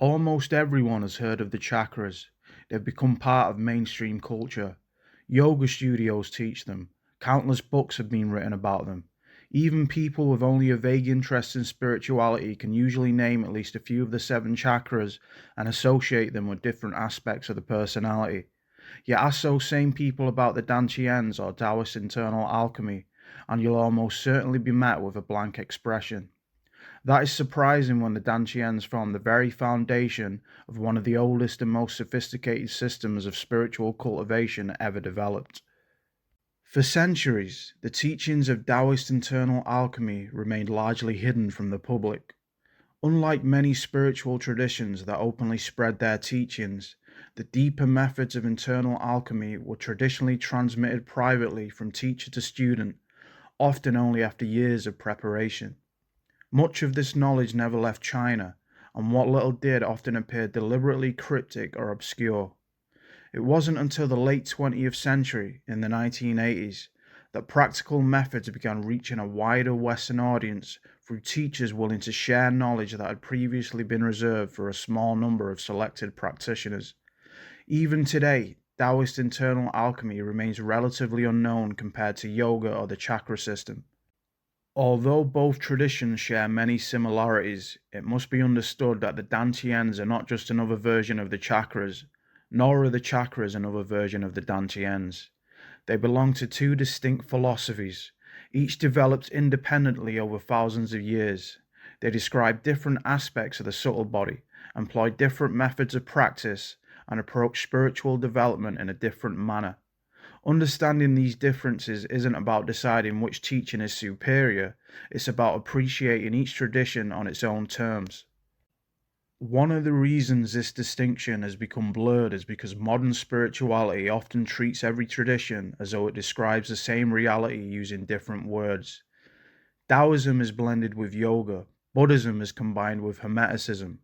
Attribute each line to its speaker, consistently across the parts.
Speaker 1: Almost everyone has heard of the chakras. They've become part of mainstream culture. Yoga studios teach them. Countless books have been written about them. Even people with only a vague interest in spirituality can usually name at least a few of the seven chakras and associate them with different aspects of the personality. Yet ask those same people about the dantians or Taoist internal alchemy, and you'll almost certainly be met with a blank expression. That is surprising when the dantians form the very foundation of one of the oldest and most sophisticated systems of spiritual cultivation ever developed. For centuries, the teachings of Taoist internal alchemy remained largely hidden from the public. Unlike many spiritual traditions that openly spread their teachings, the deeper methods of internal alchemy were traditionally transmitted privately from teacher to student, often only after years of preparation. Much of this knowledge never left China, and what little did often appeared deliberately cryptic or obscure. It wasn't until the late 20th century, in the 1980s, that practical methods began reaching a wider Western audience through teachers willing to share knowledge that had previously been reserved for a small number of selected practitioners. Even today, Taoist internal alchemy remains relatively unknown compared to yoga or the chakra system. Although both traditions share many similarities, it must be understood that the dantians are not just another version of the chakras, nor are the chakras another version of the dantians. They belong to two distinct philosophies, each developed independently over thousands of years. They describe different aspects of the subtle body, employ different methods of practice, and approach spiritual development in a different manner. Understanding these differences isn't about deciding which teaching is superior, it's about appreciating each tradition on its own terms. One of the reasons this distinction has become blurred is because modern spirituality often treats every tradition as though it describes the same reality using different words. Taoism is blended with yoga, Buddhism is combined with Hermeticism.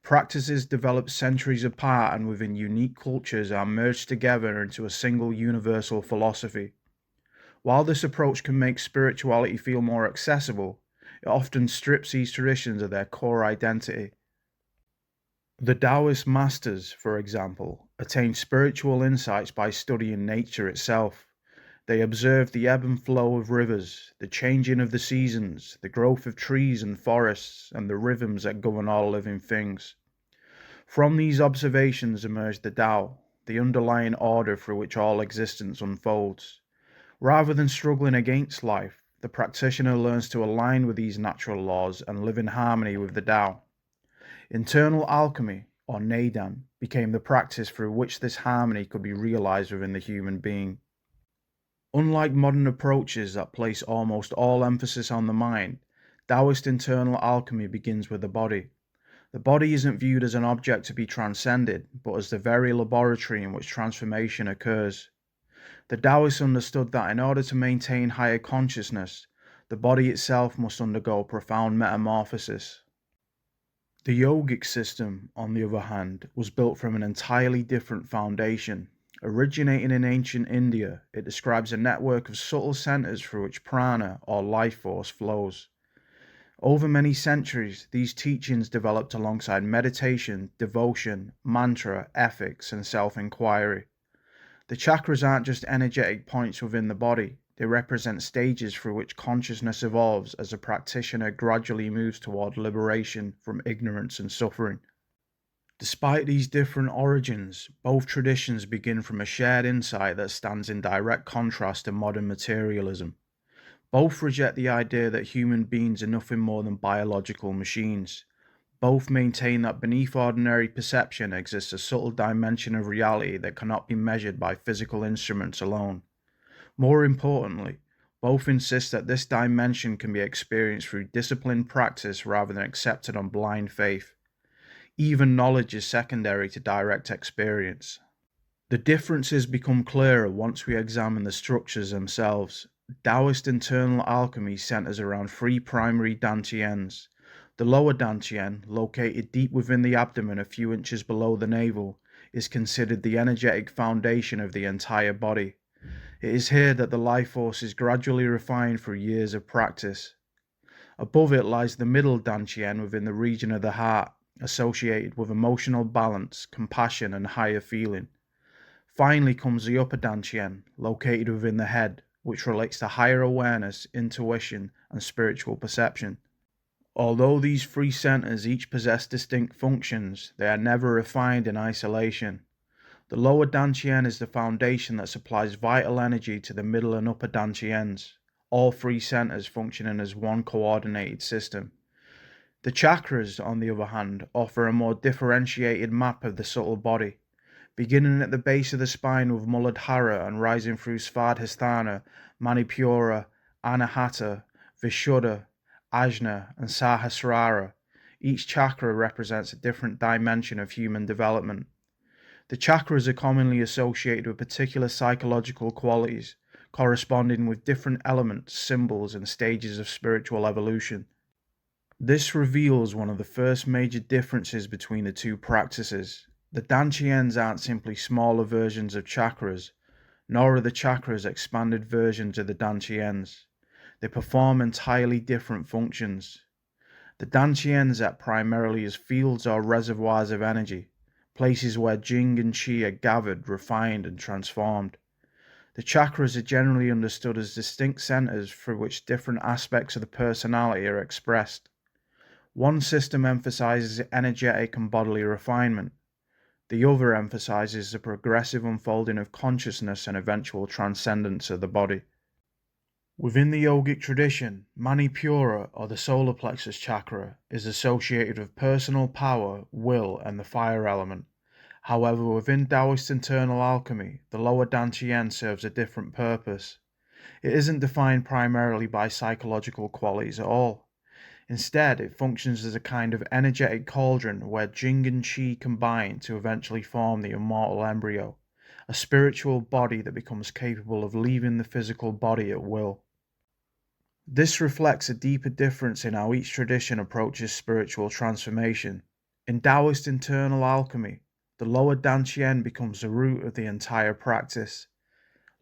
Speaker 1: Practices developed centuries apart and within unique cultures are merged together into a single universal philosophy. While this approach can make spirituality feel more accessible, it often strips these traditions of their core identity. The Taoist masters, for example, attained spiritual insights by studying nature itself. They observed the ebb and flow of rivers, the changing of the seasons, the growth of trees and forests, and the rhythms that govern all living things. From these observations emerged the Tao, the underlying order through which all existence unfolds. Rather than struggling against life, the practitioner learns to align with these natural laws and live in harmony with the Tao. Internal alchemy, or Neidan, became the practice through which this harmony could be realized within the human being. Unlike modern approaches that place almost all emphasis on the mind, Taoist internal alchemy begins with the body. The body isn't viewed as an object to be transcended, but as the very laboratory in which transformation occurs. The Taoists understood that in order to maintain higher consciousness, the body itself must undergo profound metamorphosis. The yogic system, on the other hand, was built from an entirely different foundation. Originating in ancient India, it describes a network of subtle centers through which prana, or life force, flows. Over many centuries, these teachings developed alongside meditation, devotion, mantra, ethics, and self-inquiry. The chakras aren't just energetic points within the body, they represent stages through which consciousness evolves as a practitioner gradually moves toward liberation from ignorance and suffering. Despite these different origins, both traditions begin from a shared insight that stands in direct contrast to modern materialism. Both reject the idea that human beings are nothing more than biological machines. Both maintain that beneath ordinary perception exists a subtle dimension of reality that cannot be measured by physical instruments alone. More importantly, both insist that this dimension can be experienced through disciplined practice rather than accepted on blind faith. Even knowledge is secondary to direct experience. The differences become clearer once we examine the structures themselves. Taoist internal alchemy centers around three primary dantians. The lower dantian, located deep within the abdomen a few inches below the navel, is considered the energetic foundation of the entire body. It is here that the life force is gradually refined through years of practice. Above it lies the middle dantian within the region of the heart. associated with emotional balance, compassion, and higher feeling. Finally comes the upper dantian, located within the head, which relates to higher awareness, intuition, and spiritual perception. Although these three centers each possess distinct functions, they are never refined in isolation. The lower dantian is the foundation that supplies vital energy to the middle and upper dantians, all three centers functioning as one coordinated system. The chakras, on the other hand, offer a more differentiated map of the subtle body, beginning at the base of the spine with Muladhara and rising through Svadhisthana, Manipura, Anahata, Vishuddha, Ajna, and Sahasrara. Each chakra represents a different dimension of human development. The chakras are commonly associated with particular psychological qualities, corresponding with different elements, symbols, and stages of spiritual evolution. This reveals one of the first major differences between the two practices. The dantians aren't simply smaller versions of chakras, nor are the chakras expanded versions of the dantians. They perform entirely different functions. The dantians act primarily as fields or reservoirs of energy, places where jing and qi are gathered, refined, and transformed. The chakras are generally understood as distinct centers through which different aspects of the personality are expressed. One system emphasizes energetic and bodily refinement. The other emphasizes the progressive unfolding of consciousness and eventual transcendence of the body. Within the yogic tradition, Manipura, or the solar plexus chakra, is associated with personal power, will, and the fire element. However, within Taoist internal alchemy, the lower dantian serves a different purpose. It isn't defined primarily by psychological qualities at all. Instead, it functions as a kind of energetic cauldron where Jing and Qi combine to eventually form the immortal embryo, a spiritual body that becomes capable of leaving the physical body at will. This reflects a deeper difference in how each tradition approaches spiritual transformation. In Taoist internal alchemy, the lower dantian becomes the root of the entire practice.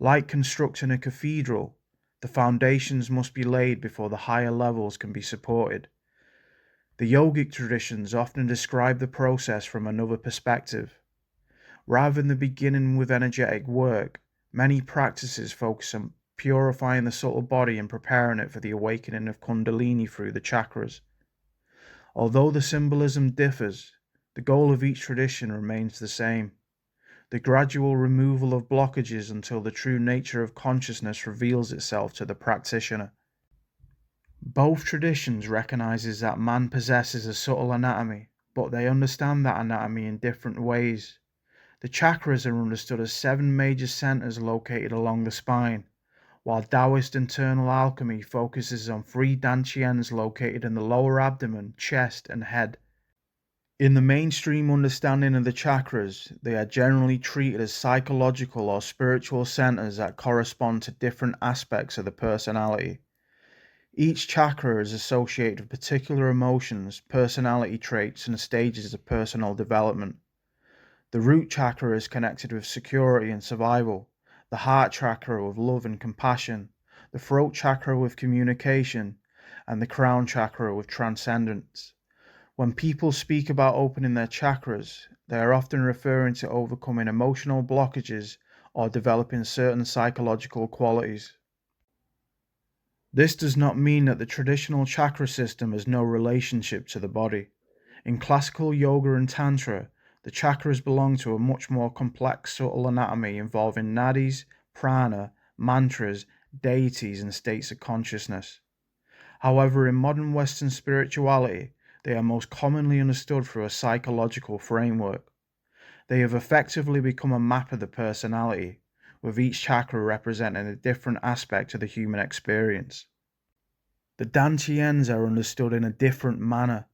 Speaker 1: Like constructing a cathedral, the foundations must be laid before the higher levels can be supported. The yogic traditions often describe the process from another perspective. Rather than beginning with energetic work, many practices focus on purifying the subtle body and preparing it for the awakening of Kundalini through the chakras. Although the symbolism differs, the goal of each tradition remains the same: the gradual removal of blockages until the true nature of consciousness reveals itself to the practitioner. Both traditions recognizes that man possesses a subtle anatomy, but they understand that anatomy in different ways. The chakras are understood as 7 major centers located along the spine, while Taoist internal alchemy focuses on 3 dantians located in the lower abdomen, chest, and head. In the mainstream understanding of the chakras, they are generally treated as psychological or spiritual centers that correspond to different aspects of the personality. Each chakra is associated with particular emotions, personality traits, and stages of personal development. The root chakra is connected with security and survival, the heart chakra with love and compassion, the throat chakra with communication, and the crown chakra with transcendence. When people speak about opening their chakras, they are often referring to overcoming emotional blockages or developing certain psychological qualities. This does not mean that the traditional chakra system has no relationship to the body. In classical yoga and tantra, the chakras belong to a much more complex subtle anatomy involving nadis, prana, mantras, deities, and states of consciousness. However, in modern Western spirituality, they are most commonly understood through a psychological framework. They have effectively become a map of the personality, with each chakra representing a different aspect of the human experience. The dantians are understood in a different manner.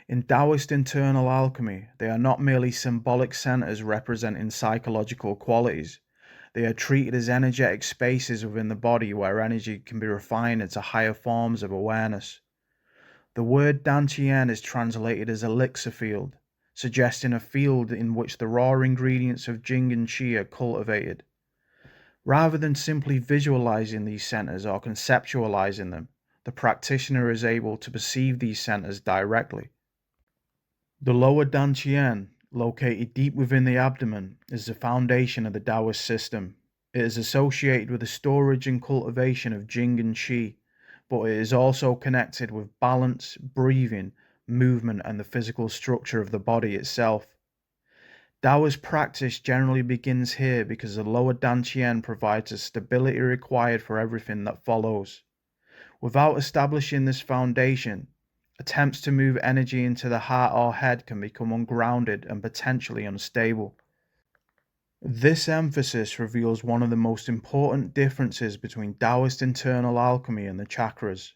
Speaker 1: In Taoist internal alchemy, they are not merely symbolic centers representing psychological qualities. They are treated as energetic spaces within the body where energy can be refined into higher forms of awareness. The word dantian is translated as elixir field, suggesting a field in which the raw ingredients of jing and qi are cultivated. Rather than simply visualizing these centers or conceptualizing them, the practitioner is able to perceive these centers directly. The lower dantian, located deep within the abdomen, is the foundation of the Taoist system. It is associated with the storage and cultivation of Jing and Qi, but it is also connected with balance, breathing, movement, and the physical structure of the body itself. Taoist practice generally begins here because the lower dantian provides the stability required for everything that follows. Without establishing this foundation, attempts to move energy into the heart or head can become ungrounded and potentially unstable. This emphasis reveals one of the most important differences between Taoist internal alchemy and the chakras.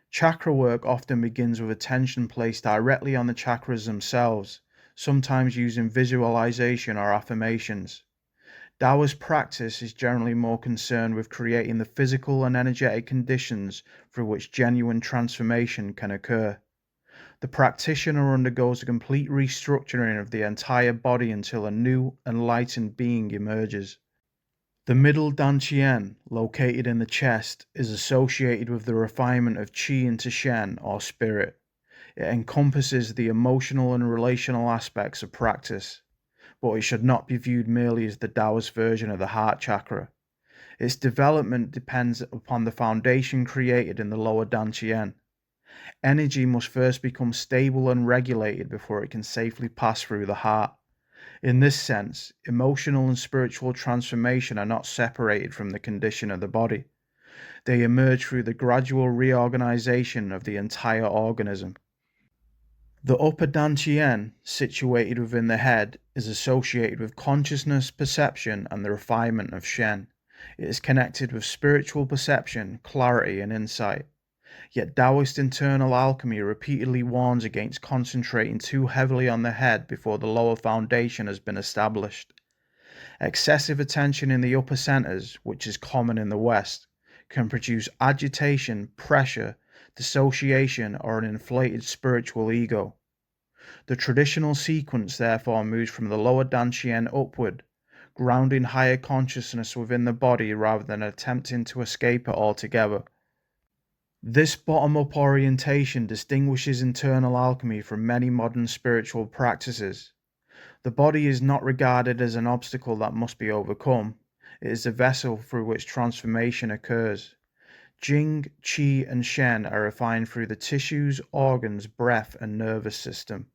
Speaker 1: Chakra work often begins with attention placed directly on the chakras themselves, sometimes using visualization or affirmations. Taoist practice is generally more concerned with creating the physical and energetic conditions through which genuine transformation can occur. The practitioner undergoes a complete restructuring of the entire body until a new, enlightened being emerges. The middle dantian, located in the chest, is associated with the refinement of qi into shen, or spirit. It encompasses the emotional and relational aspects of practice, but it should not be viewed merely as the Taoist version of the heart chakra. Its development depends upon the foundation created in the lower dantian. Energy must first become stable and regulated before it can safely pass through the heart. In this sense, emotional and spiritual transformation are not separated from the condition of the body. They emerge through the gradual reorganization of the entire organism. The upper dantian, situated within the head, is associated with consciousness, perception, and the refinement of Shen. It is connected with spiritual perception, clarity, and insight. Yet Taoist internal alchemy repeatedly warns against concentrating too heavily on the head before the lower foundation has been established. Excessive attention in the upper centers, which is common in the West, can produce agitation, pressure, dissociation, or an inflated spiritual ego. The traditional sequence therefore moves from the lower dantian upward, grounding higher consciousness within the body rather than attempting to escape it altogether. This bottom-up orientation distinguishes internal alchemy from many modern spiritual practices. The body is not regarded as an obstacle that must be overcome. It is the vessel through which transformation occurs. Jing, Qi, and Shen are refined through the tissues, organs, breath, and nervous system.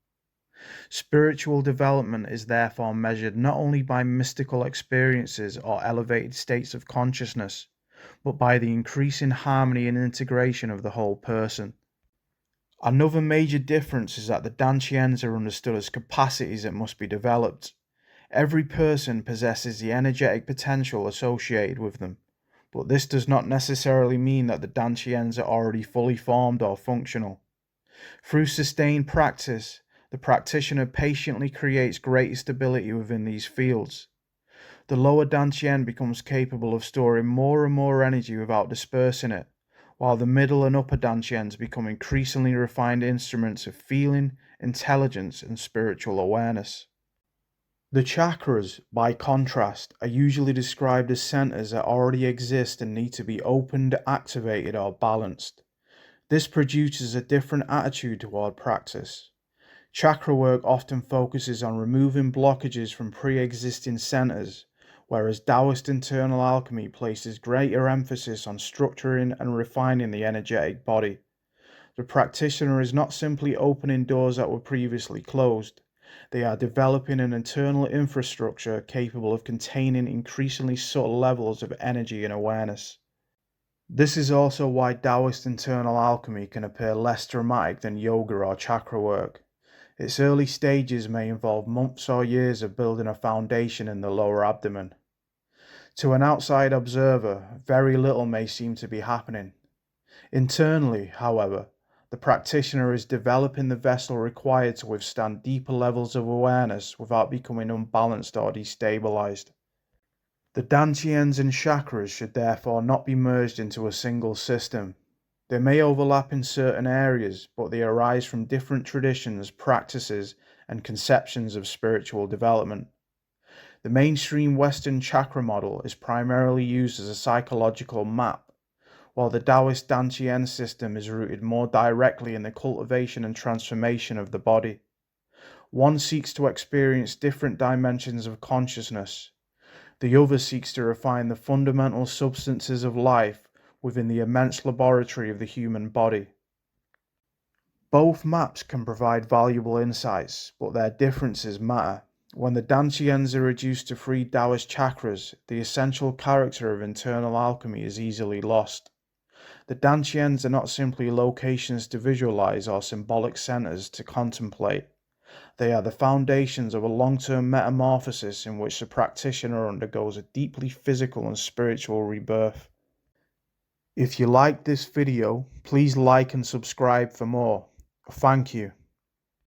Speaker 1: Spiritual development is therefore measured not only by mystical experiences or elevated states of consciousness, but by the increasing harmony and integration of the whole person. Another major difference is that the dantians are understood as capacities that must be developed. Every person possesses the energetic potential associated with them, but this does not necessarily mean that the dantians are already fully formed or functional. Through sustained practice, the practitioner patiently creates greater stability within these fields. The lower dantian becomes capable of storing more and more energy without dispersing it, while the middle and upper dantians become increasingly refined instruments of feeling, intelligence, and spiritual awareness. The chakras, by contrast, are usually described as centers that already exist and need to be opened, activated, or balanced. This produces a different attitude toward practice. Chakra work often focuses on removing blockages from pre-existing centers, whereas Taoist internal alchemy places greater emphasis on structuring and refining the energetic body. The practitioner is not simply opening doors that were previously closed. They are developing an internal infrastructure capable of containing increasingly subtle levels of energy and awareness. This is also why Taoist internal alchemy can appear less dramatic than yoga or chakra work. Its early stages may involve months or years of building a foundation in the lower abdomen. To an outside observer, very little may seem to be happening. Internally, however, the practitioner is developing the vessel required to withstand deeper levels of awareness without becoming unbalanced or destabilized. The dantians and chakras should therefore not be merged into a single system. They may overlap in certain areas, but they arise from different traditions, practices, and conceptions of spiritual development. The mainstream Western chakra model is primarily used as a psychological map, while the Taoist dantian system is rooted more directly in the cultivation and transformation of the body. One seeks to experience different dimensions of consciousness. The other seeks to refine the fundamental substances of life within the immense laboratory of the human body. Both maps can provide valuable insights, but their differences matter. When the dantians are reduced to three Taoist chakras, the essential character of internal alchemy is easily lost. The dantians are not simply locations to visualize or symbolic centers to contemplate. They are the foundations of a long-term metamorphosis in which the practitioner undergoes a deeply physical and spiritual rebirth. If you liked this video, please like and subscribe for more. Thank you.